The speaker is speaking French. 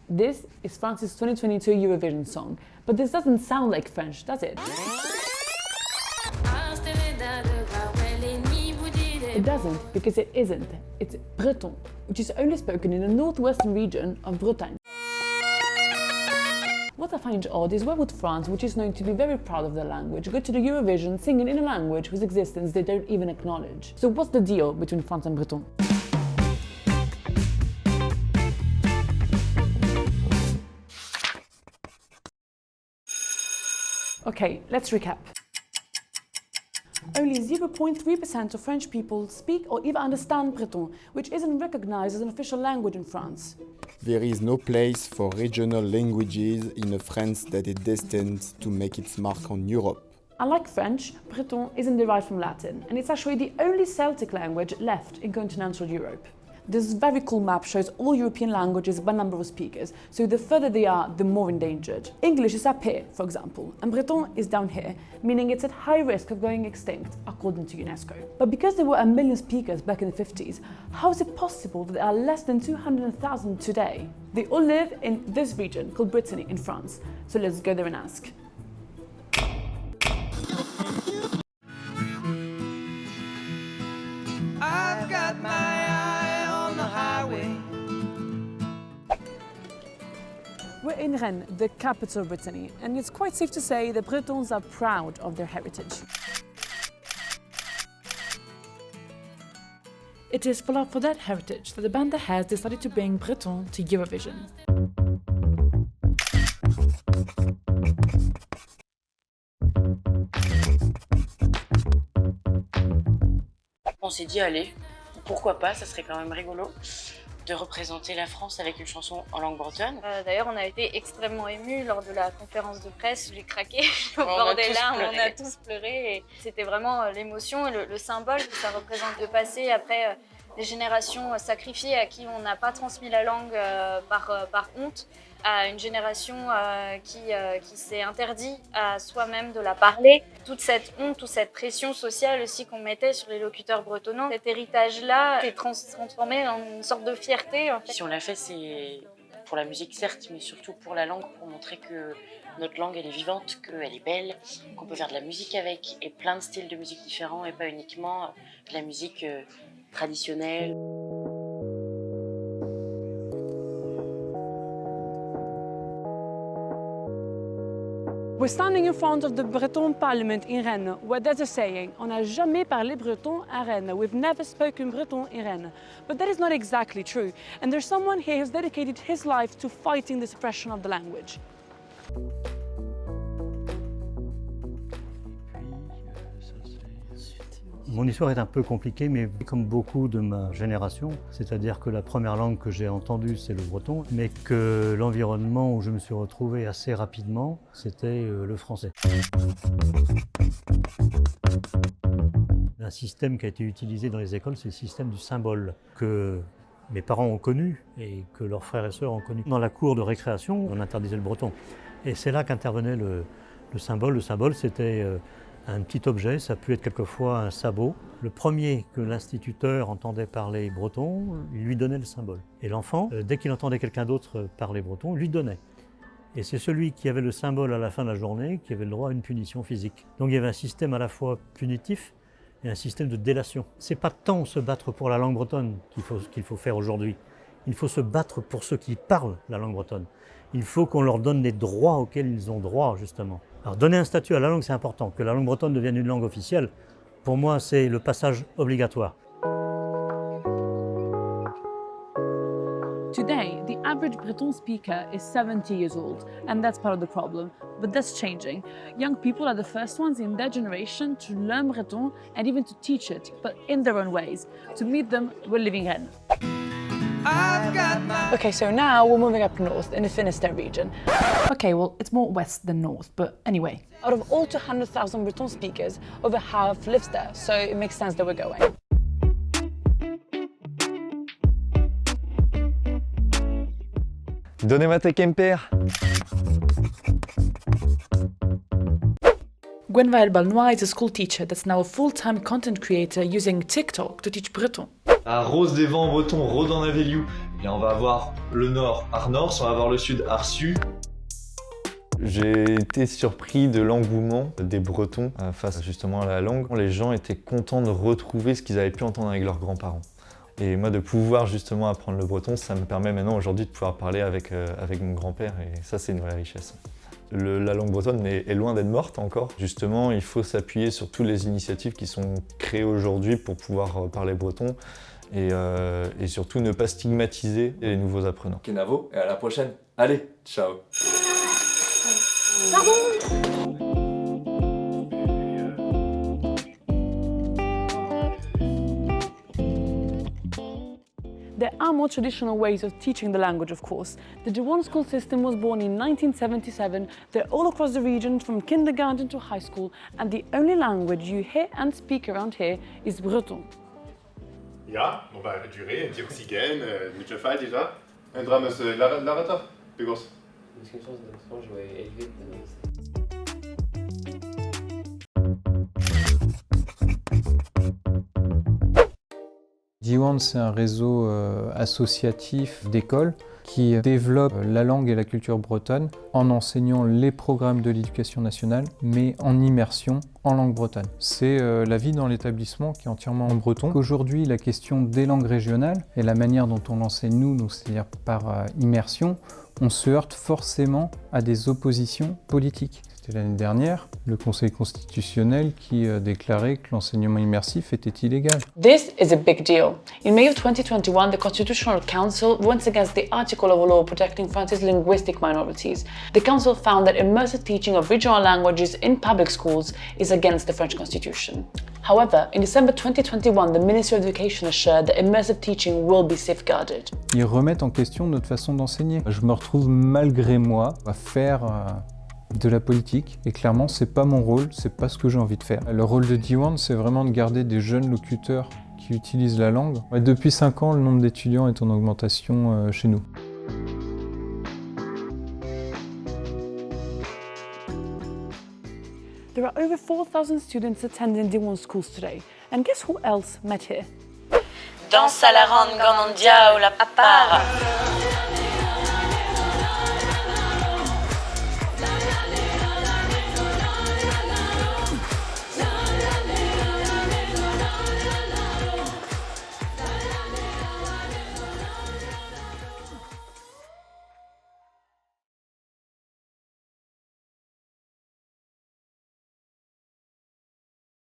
This is France's 2022 Eurovision song, but this doesn't sound like French, does it? It doesn't, because it isn't. It's Breton, which is only spoken in the northwestern region of Bretagne. What I find odd is why would France, which is known to be very proud of their language, go to the Eurovision singing in a language whose existence they don't even acknowledge? So what's the deal between France and Breton? Okay, let's recap. Only 0.3% of French people speak or even understand Breton, which isn't recognized as an official language in France. There is no place for regional languages in a France that is destined to make its mark on Europe. Unlike French, Breton isn't derived from Latin, and it's actually the only Celtic language left in continental Europe. This very cool map shows all European languages by number of speakers, so the further they are, the more endangered. English is up here, for example, and Breton is down here, meaning it's at high risk of going extinct, according to UNESCO. But because there were 1 million speakers back in the 50s, how is it possible that there are less than 200,000 today? They all live in this region called Brittany in France, so let's go there and ask. I've got my eye on the highway. We're in Rennes, the capital of Brittany, and it's quite safe to say that Bretons are proud of their heritage. It is for love for that heritage that the band that has decided to bring Breton to Eurovision. On s'est dit, allez, pourquoi pas, ça serait quand même rigolo de représenter la France avec une chanson en langue bretonne. D'ailleurs, on a été extrêmement émus lors de la conférence de presse. J'ai craqué au bord des larmes, on a tous pleuré. Et c'était vraiment l'émotion et le symbole que ça représente de passer après des générations sacrifiées à qui on n'a pas transmis la langue par honte, à une génération qui s'est interdit à soi-même de la parler. Toute cette honte, toute cette pression sociale aussi qu'on mettait sur les locuteurs bretonnants, cet héritage-là s'est transformé en une sorte de fierté. En fait. Si on l'a fait, c'est pour la musique certes, mais surtout pour la langue, pour montrer que notre langue elle est vivante, qu'elle est belle, qu'on peut faire de la musique avec, et plein de styles de musique différents, et pas uniquement de la musique traditionnelle. We're standing in front of the Breton Parliament in Rennes, where there's a saying, on n'a jamais parlé breton à Rennes. We've never spoken breton in Rennes. But that is not exactly true, and there's someone here who's dedicated his life to fighting the suppression of the language. Mon histoire est un peu compliquée, mais comme beaucoup de ma génération, c'est-à-dire que la première langue que j'ai entendue, c'est le breton, mais que l'environnement où je me suis retrouvé assez rapidement, c'était le français. Un système qui a été utilisé dans les écoles, c'est le système du symbole, que mes parents ont connu et que leurs frères et sœurs ont connu. Dans la cour de récréation, on interdisait le breton. Et c'est là qu'intervenait le symbole. Le symbole, c'était un petit objet, ça peut être quelquefois un sabot. Le premier que l'instituteur entendait parler breton, il lui donnait le symbole. Et l'enfant, dès qu'il entendait quelqu'un d'autre parler breton, lui donnait. Et c'est celui qui avait le symbole à la fin de la journée qui avait le droit à une punition physique. Donc il y avait un système à la fois punitif et un système de délation. C'est pas tant se battre pour la langue bretonne qu'il faut faire aujourd'hui. Il faut se battre pour ceux qui parlent la langue bretonne. Il faut qu'on leur donne les droits auxquels ils ont droit, justement. Alors donner un statut à la langue, c'est important. Que la langue bretonne devienne une langue officielle, pour moi, c'est le passage obligatoire. Today, the average Breton speaker is 70 years old, and that's part of the problem. But that's changing. Young people are the first ones in their generation to learn Breton and even to teach it, but in their own ways. To meet them, we're living in. Okay, so now we're moving up north in the Finistère region. Okay, well, it's more west than north, but anyway. Out of all 200,000 Breton speakers, over half lives there, so it makes sense that we're going. Donnez-moi tes Kemper. Gwenvael Balnois is a school teacher that's now a full-time content creator using TikTok to teach breton. À Rose des Vents en breton, Rodon-Aveliou, eh bien on va avoir le nord Art-Nord, on va avoir le sud Art-Sud. J'ai été surpris de l'engouement des Bretons face justement à la langue. Les gens étaient contents de retrouver ce qu'ils avaient pu entendre avec leurs grands-parents. Et moi, de pouvoir justement apprendre le breton, ça me permet maintenant aujourd'hui de pouvoir parler avec mon grand-père, et ça, c'est une vraie richesse. La langue bretonne est loin d'être morte encore. Justement, il faut s'appuyer sur toutes les initiatives qui sont créées aujourd'hui pour pouvoir parler breton, et surtout ne pas stigmatiser les nouveaux apprenants. Kenavo, et à la prochaine. Allez, ciao. There are more traditional ways of teaching the language, of course. The Diwan school system was born in 1977. They're all across the region, from kindergarten to high school, and the only language you hear and speak around here is breton. Ja, maar bij durée, dioxygène, moet je fijn déjà. Un drame, c'est l'arrêteur, plus grosse. Une chance d'accent, je vais élever. Diwan, c'est un réseau associatif d'écoles qui développe la langue et la culture bretonne en enseignant les programmes de l'éducation nationale, mais en immersion en langue bretonne. C'est la vie dans l'établissement qui est entièrement en breton. Aujourd'hui, la question des langues régionales et la manière dont on l'enseigne nous, c'est-à-dire par immersion, on se heurte forcément à des oppositions politiques. C'était l'année dernière, le Conseil constitutionnel qui déclarait que l'enseignement immersif était illégal. This is a big deal. In May of 2021, the Constitutional Council went against the article of law protecting France's linguistic minorities. The council found that immersive teaching of regional languages in public schools is against the French Constitution. However, in December 2021, the Ministry of Education assured that immersive teaching will be safeguarded. Ils remettent en question notre façon d'enseigner. Je me retrouve malgré moi à faire de la politique, et clairement c'est pas mon rôle, c'est pas ce que j'ai envie de faire. Le rôle de Diwan, c'est vraiment de garder des jeunes locuteurs qui utilisent la langue. Et depuis 5 ans, le nombre d'étudiants est en augmentation chez nous. There are over 4,000 students attending Diwan schools today. And guess who else met here? Danse à la ronde, Ganandia ou la part.